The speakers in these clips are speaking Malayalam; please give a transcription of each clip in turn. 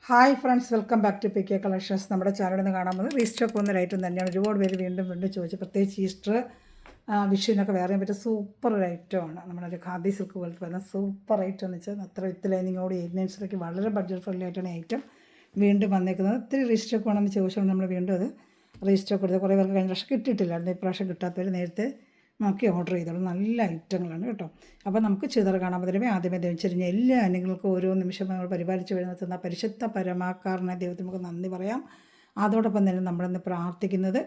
Hi friends, welcome back to PK collections. നമ്മുടെ ചാനലിൽ നിന്ന് കാണാൻ പോകുന്നത് റീസ്റ്റോക്ക് വന്ന ഐറ്റം തന്നെയാണ്. ഒരുപാട് പേര് വീണ്ടും ചോദിച്ചു. പ്രത്യേകിച്ച് ഈസ്റ്റർ വിഷുവിനൊക്കെ വേറെ പറ്റിയ സൂപ്പർ ഒരു ഐറ്റമാണ്. നമ്മുടെ ഒരു ഖാദി സിൽക്ക് പോലത്തെ വരുന്ന സൂപ്പർ ഐറ്റം എന്ന് വെച്ചാൽ അത്ര വിത്ത് ലൈനിങ്ങോട് 8 വളരെ ബഡ്ജറ്റ് ഫ്രണ്ട്ലി ആയിട്ടാണ് ഐറ്റം വീണ്ടും വന്നേക്കുന്നത്. ഒത്തിരി റീസ്റ്റോക്ക് വേണമെന്ന് ചോദിച്ചുകൊണ്ട് നമ്മൾ വീണ്ടും അത് റീസ്റ്റോക്ക് എടുത്ത് കുറേ പേർക്ക് കഴിഞ്ഞ പ്രാവശ്യം കിട്ടിയിട്ടില്ലായിരുന്നു. ഇപ്രാവശ്യം കിട്ടാത്തവർ നേരത്തെ നോക്കി ഓർഡർ ചെയ്തോളൂ. നല്ല ഐറ്റങ്ങളാണ് കേട്ടോ. അപ്പോൾ നമുക്ക് ചിതർ കാണാൻ പറ്റുമേ ആദ്യമേ ദൈവം ചെരിഞ്ഞ എല്ലാ അനുങ്ങൾക്കും ഓരോ നിമിഷം നമ്മൾ പരിപാലിച്ച് വരുന്ന പരിശുദ്ധ പരമാക്കാരനെ ദൈവത്തിന് നമുക്ക് നന്ദി പറയാം. അതോടൊപ്പം തന്നെ നമ്മളിന്ന് പ്രാർത്ഥിക്കുന്നത്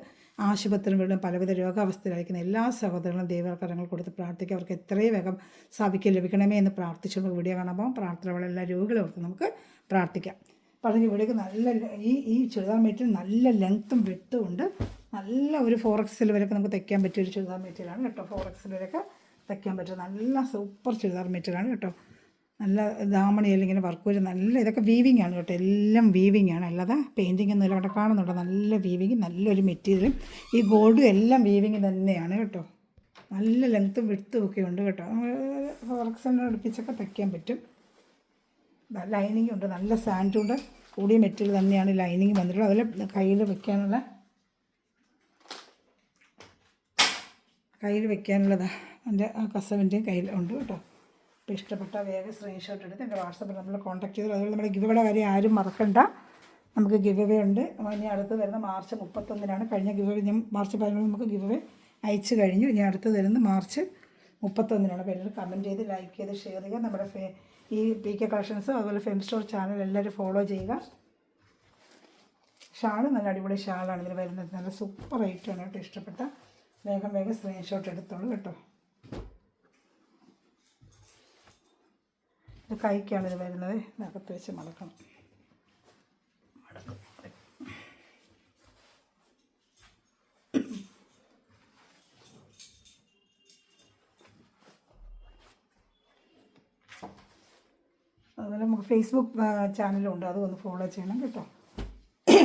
ആശുപത്രികളിലും പലവിധ രോഗാവസ്ഥയിലായിരിക്കുന്ന എല്ലാ സഹോദരങ്ങളും ദൈവകരങ്ങൾ കൊടുത്ത് പ്രാർത്ഥിക്കുക. അവർക്ക് എത്രയും വേഗം സഭയ്ക്ക് ലഭിക്കണമേ എന്ന് പ്രാർത്ഥിച്ചു നമുക്ക് വീഡിയോ കാണുമ്പോൾ പ്രാർത്ഥനയുള്ള എല്ലാ രോഗികളെ ഓർത്ത് നമുക്ക് പ്രാർത്ഥിക്കാം. പറഞ്ഞ വീഡിയോക്ക് നല്ല ഈ ചുരിദാർ മെറ്റീരിയൽ നല്ല ലെങ്ത്തും വിട്ടും ഉണ്ട്. നല്ല ഒരു 4XL വരെയൊക്കെ നമുക്ക് തയ്ക്കാൻ പറ്റിയൊരു ചുരിദാർ മെറ്റീരിയലാണ് കേട്ടോ. 4XL വരെയൊക്കെ തയ്ക്കാൻ പറ്റും. നല്ല സൂപ്പർ ചുരിദാർ മെറ്റീരിയലാണ് കേട്ടോ. നല്ല ദാമണിയിൽ ഇങ്ങനെ വർക്ക് വരും. നല്ല ഇതൊക്കെ വീവിങ് ആണ് കേട്ടോ. എല്ലാം വീവിങ് ആണ്, അല്ലാതെ പെയിൻറ്റിങ് ഒന്നും ഇല്ല. അവിടെ കാണുന്നുണ്ടോ നല്ല വീവിങ്, നല്ലൊരു മെറ്റീരിയലും ഈ ഗോൾഡും എല്ലാം വീവിങ് തന്നെയാണ് കേട്ടോ. നല്ല ലെങ്ത്തും വിട്ടും ഒക്കെ ഉണ്ട് കേട്ടോ. 4XL അടുപ്പിച്ചൊക്കെ തയ്ക്കാൻ പറ്റും. ലൈനിങ് ഉണ്ട്, നല്ല സാൻഡും ഉണ്ട്. കൂടിയ മെറ്റീരിയൽ തന്നെയാണ് ലൈനിങ് വന്നിട്ടുള്ളത്. അതിൽ കയ്യിൽ വെക്കാനുള്ളത് എൻ്റെ കസവിൻ്റെയും കയ്യിൽ ഉണ്ട് കേട്ടോ. അപ്പോൾ ഇഷ്ടപ്പെട്ട വേഗം സ്ക്രീൻഷോട്ട് എടുത്ത് എൻ്റെ വാട്സപ്പിൽ നമ്മൾ കോൺടാക്ട് ചെയ്തു. അതുപോലെ നമ്മുടെ ഗിവ് അവേ കാര്യം ആരും മറക്കണ്ട. നമുക്ക് ഗിവ് അവേ ഉണ്ട്. ഇനി അടുത്ത് വരുന്ന മാർച്ച് 31-നാണ്. കഴിഞ്ഞ ഗിവ് അവേ ഞാൻ മാർച്ച് 15 നമുക്ക് ഗിവ് അവേ അയച്ചു കഴിഞ്ഞു. ഇനി അടുത്ത് വരുന്ന മാർച്ച് 31-നാണ്. അപ്പോൾ എല്ലാവരും കമൻറ്റ് ചെയ്ത് ലൈക്ക് ചെയ്ത് ഷെയർ ചെയ്യുക. നമ്മുടെ ഈ PK കളക്ഷൻസ് അതുപോലെ ഫെം സ്റ്റോർ ചാനൽ എല്ലാവരും ഫോളോ ചെയ്യുക. ഷാൾ നല്ല അടിപൊളി ഷാളാണ് ഇതിൽ വരുന്നത്. നല്ല സൂപ്പർ ഐറ്റമാണ് കേട്ടോ. ഇഷ്ടപ്പെട്ട വേഗം സ്ക്രീൻഷോട്ട് എടുത്തോളൂ കേട്ടോ. ഇത് കൈക്കാണ് ഇത് വരുന്നത്. അകത്ത് വെച്ച് മടക്കണം. അതുപോലെ നമുക്ക് ഫേസ്ബുക്ക് ചാനലും ഉണ്ട്, അതും ഒന്ന് ഫോളോ ചെയ്യണം കേട്ടോ.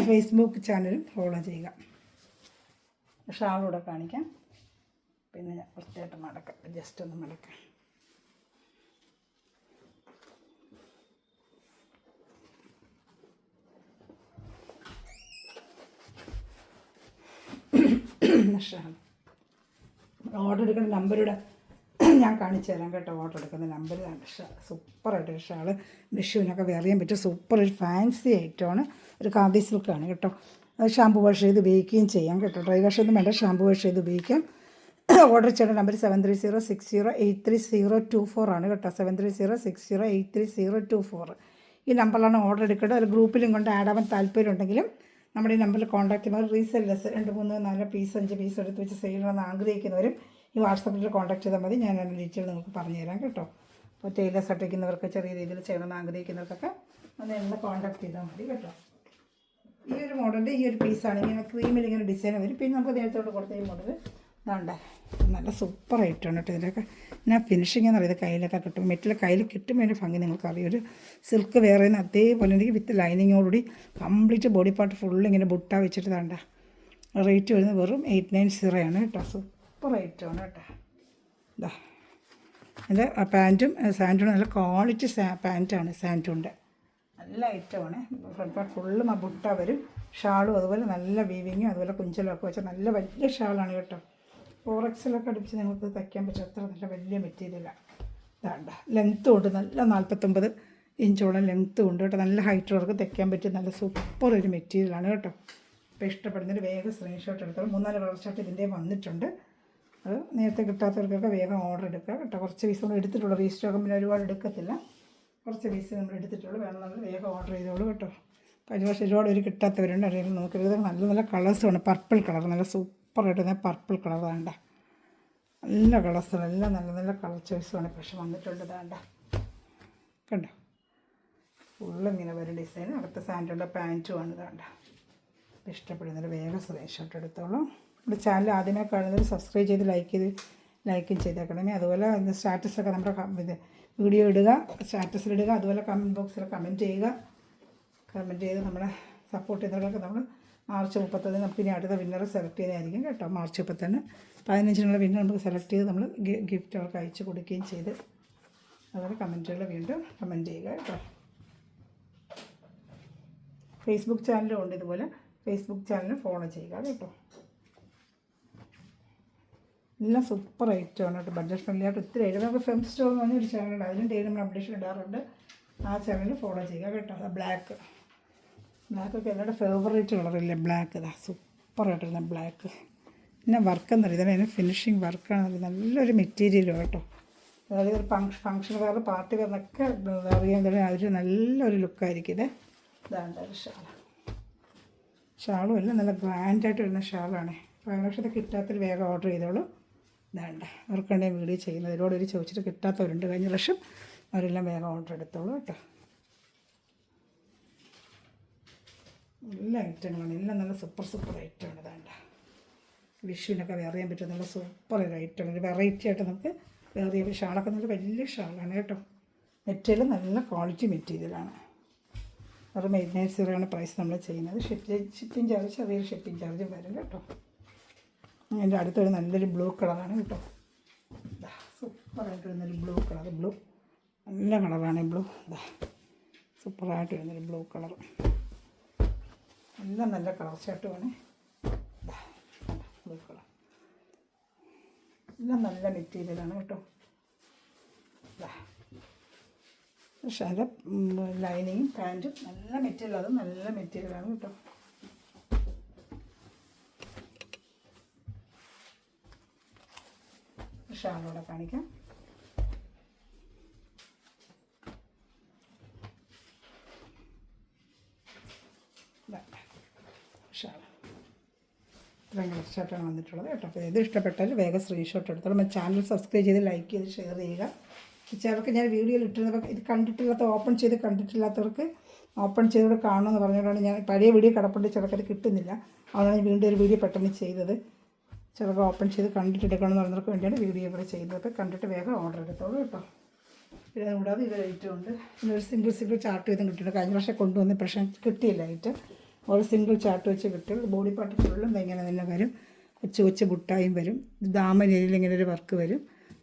ഫേസ്ബുക്ക് ചാനലും ഫോളോ ചെയ്യുക. ഷാളൂടെ കാണിക്കാം. പിന്നെ ഞാൻ വൃത്തിയായിട്ട് മടക്കാം, ജസ്റ്റ് ഒന്ന് മടക്കാം. ഷാൾ ഓർഡർ എടുക്കുന്ന നമ്പരുടെ ഞാൻ കാണിച്ചു തരാം കേട്ടോ. ഓർഡർ എടുക്കുന്ന നമ്പർ സൂപ്പറായിട്ടൊരു ഷാൾ വിഷുവിനൊക്കെ വെറിയാൻ പറ്റും. സൂപ്പർ ഒരു ഫാൻസി ഐറ്റമാണ്. ഒരു ഖാദി സിൽക്കാണ് കേട്ടോ. അത് ഷാമ്പു വാഷ് ചെയ്ത് ഉപയോഗിക്കുകയും ചെയ്യാം കേട്ടോ. ഡ്രൈ വാഷ് ഒന്നും വേണ്ട, ഷാമ്പു വാഷ് ചെയ്ത് ഉപയോഗിക്കാം. ഓർഡർ ചെയ്യേണ്ട നമ്പർ 7306083024 ആണ് കേട്ടോ. 7306083024 ഈ നമ്പറിലാണ് ഓർഡർ എടുക്കേണ്ടത്. ഒരു ഗ്രൂപ്പിലും കൊണ്ട് ആഡ് ആവാൻ താല്പര്യമുണ്ടെങ്കിലും നമ്മുടെ ഈ നമ്പറിൽ കോൺടാക്ട് ചെയ്യുമ്പോൾ റീസെല്ലേഴ്സ് 2, 3, 4 പീസ് 5 പീസ് എടുത്ത് വെച്ച് സെയിൽ ചെയ്യണമെന്ന് ആഗ്രഹിക്കുന്നവരും ഈ വാട്സപ്പിൽ കോൺടാക്ട് ചെയ്താൽ മതി. ഞാൻ അതിൻ്റെ ഡീറ്റെയിൽ നിങ്ങൾക്ക് പറഞ്ഞു തരാം കേട്ടോ. അപ്പോൾ ടൈലേഴ്സ് അടിക്കുന്നവർക്ക് ചെറിയ രീതിയിൽ ചെയ്യണമെന്ന് ആഗ്രഹിക്കുന്നവർക്കൊക്കെ ഒന്ന് എന്നെ കോൺടാക്ട് ചെയ്താൽ മതി കേട്ടോ. ഈ ഒരു മോഡലിൻ്റെ ഈ ഒരു പീസാണ് ഇങ്ങനെ ക്രീമിൽ ഇങ്ങനെ ഡിസൈൻ വരും. പിന്നെ നമുക്ക് നേരത്തോട്ട് കൊടുത്ത ഈ മോഡൽ ഇതാണ്ട് നല്ല സൂപ്പർ ആയിട്ടാണ് കേട്ടോ. ഇതിലൊക്കെ ഞാൻ ഫിനിഷിംഗ് എന്ന് പറയുന്നത് കയ്യിലൊക്കെ കിട്ടും. മെറ്റിൽ കയ്യിൽ കിട്ടുമ്പോൾ അതിൻ്റെ ഭംഗി നിങ്ങൾക്കറിയാം. ഒരു സിൽക്ക് വേറെ അതേപോലെ എനിക്ക് വിത്ത് ലൈനിങ്ങോടുകൂടി കംപ്ലീറ്റ് ബോഡി പാർട്ട് ഫുള്ള് ഇങ്ങനെ ബുട്ട വെച്ചിട്ട് താണ്ട. റേറ്റ് വരുന്നത് വെറും 890 ആണ് കേട്ടോ. സൂപ്പർ ഐറ്റമാണ് കേട്ടോ. ഇതാ എൻ്റെ പാൻറ്റും സാൻഡും നല്ല ക്വാളിറ്റി പാൻറ്റാണ്. സാൻഡുണ്ട് നല്ല ഐറ്റമാണ്. ഫ്രണ്ട് പാർട്ട് ഫുള്ള് ബുട്ട വരും. ഷാളും അതുപോലെ നല്ല വീവിങ്ങും അതുപോലെ കുഞ്ചലൊക്കെ വെച്ചാൽ നല്ല വലിയ ഷാളാണ് കേട്ടോ. 4XL അടുപ്പിച്ച് നിങ്ങൾക്ക് തയ്ക്കാൻ പറ്റും. അത്ര നല്ല വലിയ മെറ്റീരിയലാണ്. ഇതാണ്ട ലെങ്ത്തും ഉണ്ട്, നല്ല 49 ഇഞ്ചോളം ലെങ്ത്തും ഉണ്ട് കേട്ടോ. നല്ല ഹൈറ്റുള്ളവർക്ക് തയ്ക്കാൻ പറ്റും. നല്ല സൂപ്പർ ഒരു മെറ്റീരിയലാണ് കേട്ടോ. അപ്പോൾ ഇഷ്ടപ്പെടുന്നതിന് വേഗം സ്ക്രീൻഷോട്ട് എടുത്തോളൂ. 3-4 കളർ ഷർട്ട് ഇതിൻ്റെ വന്നിട്ടുണ്ട്. അത് നേരത്തെ കിട്ടാത്തവർക്കൊക്കെ വേഗം ഓർഡർ എടുക്കുക കേട്ടോ. കുറച്ച് പീസ് നമ്മൾ എടുത്തിട്ടുള്ളൂ. റീസ്റ്റോക്ക് പിന്നെ ഒരുപാട് എടുക്കത്തില്ല. കുറച്ച് പീസ് നമ്മൾ എടുത്തിട്ടുള്ളൂ. വേണമെന്നുള്ളത് വേഗം ഓർഡർ ചെയ്തോളൂ കേട്ടോ. കഴിഞ്ഞ വർഷം ഒരുപാട് ഒരു കിട്ടാത്തവരുണ്ട്. അറിയാം നോക്കരുത്. നല്ല നല്ല കളേഴ്സുമാണ്. പർപ്പിൾ കളർ നല്ല സൂപ്പറായിട്ട് പർപ്പിൾ കളർ വേണ്ട. നല്ല കളേഴ്സാണ്. എല്ലാം നല്ല നല്ല കളർ ചോയ്സുമാണ് പക്ഷെ വന്നിട്ടുണ്ട്. വേണ്ട കണ്ടോ, ഫുള്ളിങ്ങനെ വരും ഡിസൈൻ. അടുത്ത സാൻഡുള്ള പാൻറ്റുമാണ് വേണ്ട. ഇഷ്ടപ്പെടുന്നതിൽ വേഗം സ്ക്രീൻഷോട്ട് എടുത്തോളൂ. നമ്മുടെ ചാനൽ ആദ്യമേ കാണുന്നത് സബ്സ്ക്രൈബ് ചെയ്ത് ലൈക്കും ചെയ്തേക്കണമേ. അതുപോലെ സ്റ്റാറ്റസൊക്കെ നമ്മുടെ വീഡിയോ ഇടുക, സ്റ്റാറ്റസിലിടുക. അതുപോലെ കമൻറ്റ് ബോക്സിൽ കമൻറ്റ് ചെയ്ത് നമ്മളെ സപ്പോർട്ട് ചെയ്യുന്നവരൊക്കെ നമ്മൾ മാർച്ച് 31 നമുക്ക് ഇനി അടുത്ത വിന്നറെ സെലക്ട് ചെയ്തായിരിക്കും കേട്ടോ. മാർച്ച് 31 15-നുള്ള വിന്നർ നമുക്ക് സെലക്ട് ചെയ്ത് നമ്മൾ ഗിഫ്റ്റ് അവർക്ക് അയച്ചു കൊടുക്കുകയും ചെയ്ത്. അതുപോലെ കമൻറ്റുകൾ വീണ്ടും കമൻറ്റ് ചെയ്യുക കേട്ടോ. ഫേസ്ബുക്ക് ചാനലും ഉണ്ട് ഇതുപോലെ. ഫേസ്ബുക്ക് ചാനൽ ഫോളോ ചെയ്യുക കേട്ടോ. എല്ലാം സൂപ്പർ ഐറ്റമാണ് കേട്ടോ, ബഡ്ജറ്റ് ഫ്രണ്ട്ലി ആയിട്ട് ഒത്തിരി ഐറ്റം. നമുക്ക് ഫെം സ്റ്റോർ എന്ന് പറഞ്ഞൊരു ചാനലുണ്ട്, അതിലും ഡെയിലി നമ്മൾ അപ്ഡേഷൻ ഇടാറുണ്ട്. ആ ചാനൽ ഫോളോ ചെയ്യുക കേട്ടോ. ബ്ലാക്കൊക്കെ എല്ലാവരുടെ ഫേവറേറ്റ് കളറില്ലേ ബ്ലാക്ക്. ഇതാ സൂപ്പറായിട്ടിരുന്ന ബ്ലാക്ക്. പിന്നെ വർക്ക് എന്നറിയാം, ഇതിന് ഫിനിഷിങ് വർക്കാണ്. നല്ലൊരു മെറ്റീരിയലും കേട്ടോ. അതായത് ഒരു ഫങ്ഷൻ വെയർ, പാർട്ടി വെയറിനൊക്കെ അറിയാൻ തുടങ്ങി അതൊരു നല്ലൊരു ലുക്കായിരിക്കും ഇത്. ഇതാണ് ഒരു ഷാളും എല്ലാം നല്ല ബ്രാൻഡായിട്ട് വരുന്ന ഷാളാണ്. 5 ലക്ഷത്തെ കിട്ടാത്തൊരു വേഗം ഓർഡർ ചെയ്തോളൂ. ഇതാണ്ട് അവർക്കുണ്ടെങ്കിൽ വീഡിയോ ചെയ്യുന്നത്. ഇതിലൂടെ ഒരു ചോദിച്ചിട്ട് കിട്ടാത്തവരുണ്ട് കഴിഞ്ഞ പ്രാവശ്യം, അവരെല്ലാം വേഗം ഓർഡർ എടുത്തോളൂ കേട്ടോ. എല്ലാ ഐറ്റങ്ങളാണ്, എല്ലാം നല്ല സൂപ്പർ ഐറ്റമാണ്. ഇതാണ്ട് വിഷുവിനൊക്കെ വെയർ ചെയ്യാൻ പറ്റും നല്ല സൂപ്പർ ഒരു ഐറ്റമാണ്. ഒരു വെറൈറ്റി ആയിട്ട് നമുക്ക് വെയർ ചെയ്യാൻ. ഷാളൊക്കെ നല്ല വലിയ ഷാളാണ് കേട്ടോ. മെറ്റീരിയൽ നല്ല ക്വാളിറ്റി മെറ്റീരിയലാണ്. അത് മെയിൻ്റെനൻസ് പ്രൈസ് നമ്മൾ ചെയ്യുന്നത്. ഷിപ്പിംഗ് ചാർജ്, ചെറിയൊരു ഷിപ്പിംഗ് ചാർജും വരും കേട്ടോ. അതിൻ്റെ അടുത്തൊരു നല്ലൊരു ബ്ലൂ കളറാണ് കേട്ടോ. സൂപ്പറായിട്ട് വരുന്നൊരു ബ്ലൂ കളർ. ബ്ലൂ നല്ല കളറാണ് ബ്ലൂ. സൂപ്പറായിട്ട് വരുന്നൊരു ബ്ലൂ കളർ. എല്ലാം നല്ല കളർ ചാട്ടുമാണ്. ബ്ലൂ കളർ എല്ലാം നല്ല മെറ്റീരിയലാണ് കേട്ടോ. പക്ഷേ അതിൻ്റെ ലൈനിങ്ങും പാൻറ്റും നല്ല മെറ്റീരിയൽ, അതും നല്ല മെറ്റീരിയലാണ് കേട്ടോ. ഷാളോടെ കാണിക്കാം. ഷാൾ ഇത്രയും കളർ ഷർട്ടാണ് വന്നിട്ടുള്ളത് കേട്ടോ. അപ്പോൾ ഇത് ഇഷ്ടപ്പെട്ടാൽ വേഗം സ്ക്രീൻഷോട്ട് എടുത്തോളൂ. നമ്മുടെ ചാനൽ സബ്സ്ക്രൈബ് ചെയ്ത് ലൈക്ക് ചെയ്ത് ഷെയർ ചെയ്യുക. ചിലർക്ക് ഞാൻ വീഡിയോയിൽ ഇട്ടിരുന്നപ്പോൾ ഇത് കണ്ടിട്ടില്ലാത്ത, ഓപ്പൺ ചെയ്ത് കണ്ടിട്ടില്ലാത്തവർക്ക് ഓപ്പൺ ചെയ്തുകൂടെ കാണുമെന്ന് പറഞ്ഞുകൊണ്ടാണ് ഞാൻ പഴയ വീഡിയോ കിടപ്പുണ്ട്. ചിലർക്കത് കിട്ടുന്നില്ല, അതുകൊണ്ടാണ് വീണ്ടും ഒരു വീഡിയോ പെട്ടെന്ന് ചെയ്തത്. ചിലപ്പോൾ ഓപ്പൺ ചെയ്ത് കണ്ടിട്ട് എടുക്കണമെന്ന് പറഞ്ഞവർക്ക് വേണ്ടിയാണ് വീഡിയോ ഇവിടെ ചെയ്യുന്നത്. അപ്പോൾ കണ്ടിട്ട് വേഗം ഓർഡർ എടുത്തോളൂ കേട്ടോ. പിന്നെ അതുകൂടാതെ ഇത് ഐറ്റം ഉണ്ട്. പിന്നെ ഒരു സിംഗിൾ ചാർട്ട് വീതം കിട്ടിയിട്ടുണ്ട്. കഴിഞ്ഞ പ്രാവശ്യം കൊണ്ടുവന്ന് പക്ഷേ കിട്ടിയില്ല ഐറ്റം. ഒരു സിംഗിൾ ചാർട്ട് വെച്ച് കിട്ടും. ബോഡി പാർട്ട് ഫുള്ളും ഇങ്ങനെ തന്നെ വരും. കൊച്ചു ബുട്ടായും വരും. ദാമനയിൽ ഇങ്ങനെ ഒരു വർക്ക് വരും.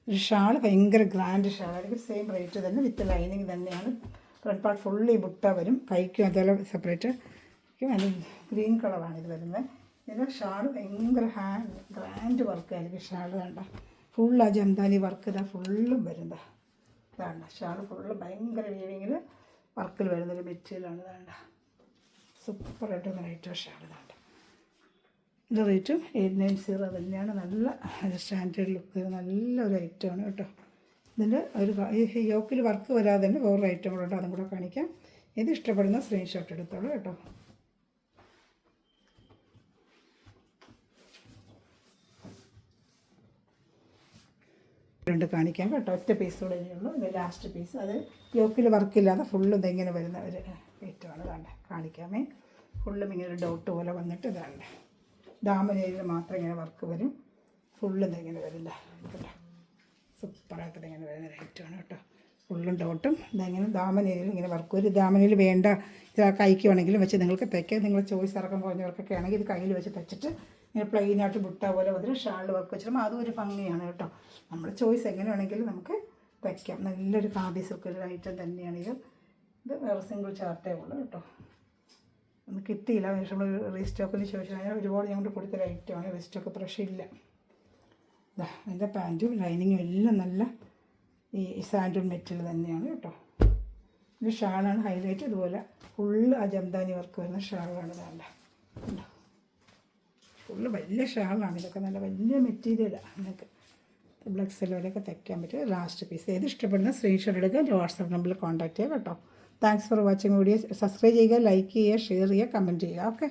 ഒരു ഷാൾ ഭയങ്കര ഗ്രാൻഡ് ഷാളായിരിക്കും. സെയിം റേറ്റ് തന്നെ, വിത്ത് ലൈനിങ് തന്നെയാണ്. ഫ്രണ്ട് പാർട്ട് ഫുള്ള് ഈ ബുട്ട വരും. കൈക്കും അതുപോലെ സെപ്പറേറ്റ്. അതിന് ഗ്രീൻ കളറാണ് ഇത് വരുന്നത്. ഇതിൻ്റെ ഷാൾ ഭയങ്കര ഗ്രാൻഡ് വർക്കായിരിക്കും. ഷാൾ വേണ്ട ഫുൾ ആ ജംദാനി വർക്ക് ഇതാ ഫുള്ളും വരുന്നത്. വേണ്ട ഷാൾ ഫുള്ള് ഭയങ്കര വീവിങ്ങിൽ വർക്കിൽ വരുന്നൊരു മെറ്റീരിയലാണ്. വേണ്ട സൂപ്പറായിട്ട് റേറ്റ് ഷാൾ വേണ്ട. ഇത് റേറ്റും 890 തന്നെയാണ്. നല്ല സ്റ്റാൻഡേർഡ് ലുക്ക്, നല്ലൊരു ഐറ്റമാണ് കേട്ടോ. ഇതിൻ്റെ ഒരു യോക്കിൽ വർക്ക് വരാതെ തന്നെ വേറൊരു ഐറ്റം കൂടെ ഉണ്ട്, അതും കൂടെ കാണിക്കാം. ഇത് ഇഷ്ടപ്പെടുന്ന സ്ക്രീൻഷോട്ട് എടുത്തോളൂ കേട്ടോ. രണ്ട് കാണിക്കാം കേട്ടോ. ഒറ്റ പീസ് കൂടെ ഉള്ളൂ. ഇത് ലാസ്റ്റ് പീസ്. അത് യോക്കിൽ വർക്കില്ലാതെ ഫുള്ളും ഇതെങ്ങനെ വരുന്ന ഒരു ഐറ്റമാണ്. ഇതാണ്ട് കാണിക്കാമേ. ഫുള്ളും ഇങ്ങനെ ഒരു ഡോട്ട് പോലെ വന്നിട്ട് ഇതാണ്ട് ദാമനയിൽ മാത്രം ഇങ്ങനെ വർക്ക് വരും. ഫുള്ളും ഇതെങ്ങനെ വരില്ല കേട്ടോ. സൂപ്പറായിട്ട് ഇതെങ്ങനെ വരുന്ന ഒരു ഐറ്റമാണ് കേട്ടോ. ഫുള്ളും ഡോട്ടും ഇതെങ്ങനെ ദാമനയിൽ ഇങ്ങനെ വർക്ക്. ഒരു ദാമനയിൽ വേണ്ട ഇത് കൈക്ക് വേണമെങ്കിലും വെച്ച് നിങ്ങൾക്ക് തയ്ക്കാം. നിങ്ങൾ ചോയ്സ് ഇറക്കം കുറഞ്ഞവർക്കൊക്കെ ആണെങ്കിൽ ഇത് കയ്യിൽ വെച്ച് തയ്ച്ചിട്ട് ഇങ്ങനെ പ്ലെയിനായിട്ട് ബുട്ട പോലെ വന്നിട്ട് ഷാളിൽ വർക്ക് വെച്ചിട്ട് അതും ഒരു ഭംഗിയാണ് കേട്ടോ. നമ്മുടെ ചോയ്സ് എങ്ങനെ വേണമെങ്കിലും നമുക്ക് തയ്ക്കാം. നല്ലൊരു കാബി സിൽക്കൊരു ഐറ്റം തന്നെയാണ് ഇത്. ഇത് വേറെ സിംഗിൾ ചാർട്ടേ ഉള്ളൂ കേട്ടോ. ഒന്നും കിട്ടിയില്ല. പക്ഷേ നമ്മൾ റീസ്റ്റോക്കിന് ചോദിച്ചാൽ ഒരുപാട് ഞങ്ങൾ കൊടുത്തൊരു ഐറ്റമാണ്. റീസ്റ്റോക്ക് പ്രഷർ ഇല്ല. ഇതാ അതിൻ്റെ പാൻറ്റും ലൈനിങ്ങും എല്ലാം നല്ല ഈ സാൻഡൂൺ മെറ്റീരിയൽ തന്നെയാണ് കേട്ടോ. ഇത് ഷാളാണ് ഹൈലൈറ്റ്. ഇതുപോലെ ഫുള്ള് ആ ജംദാനി വർക്ക് വരുന്ന ഷാളാണ്. നല്ല ഫുള്ള് വലിയ ഷാളാണ്. ഇതൊക്കെ നല്ല വലിയ മെറ്റീരിയലാണ്. നിങ്ങൾക്ക് ബ്ലക്ക് സെല്ലോടെയൊക്കെ തയ്ക്കാൻ പറ്റും. ലാസ്റ്റ് പീസ് ഏത് ഇഷ്ടപ്പെടുന്ന സ്ക്രീൻഷോട്ട് എടുക്കുക. എൻ്റെ വാട്സാപ്പ് നമ്പറിൽ കോൺടാക്ട് ചെയ്യുക കേട്ടോ. Thanks for watching videos. Subscribe ചെയ്യുക, ലൈക്ക് ചെയ്യുക, ഷെയർ ചെയ്യുക, കമൻറ്റ് ചെയ്യുക. ഓക്കെ.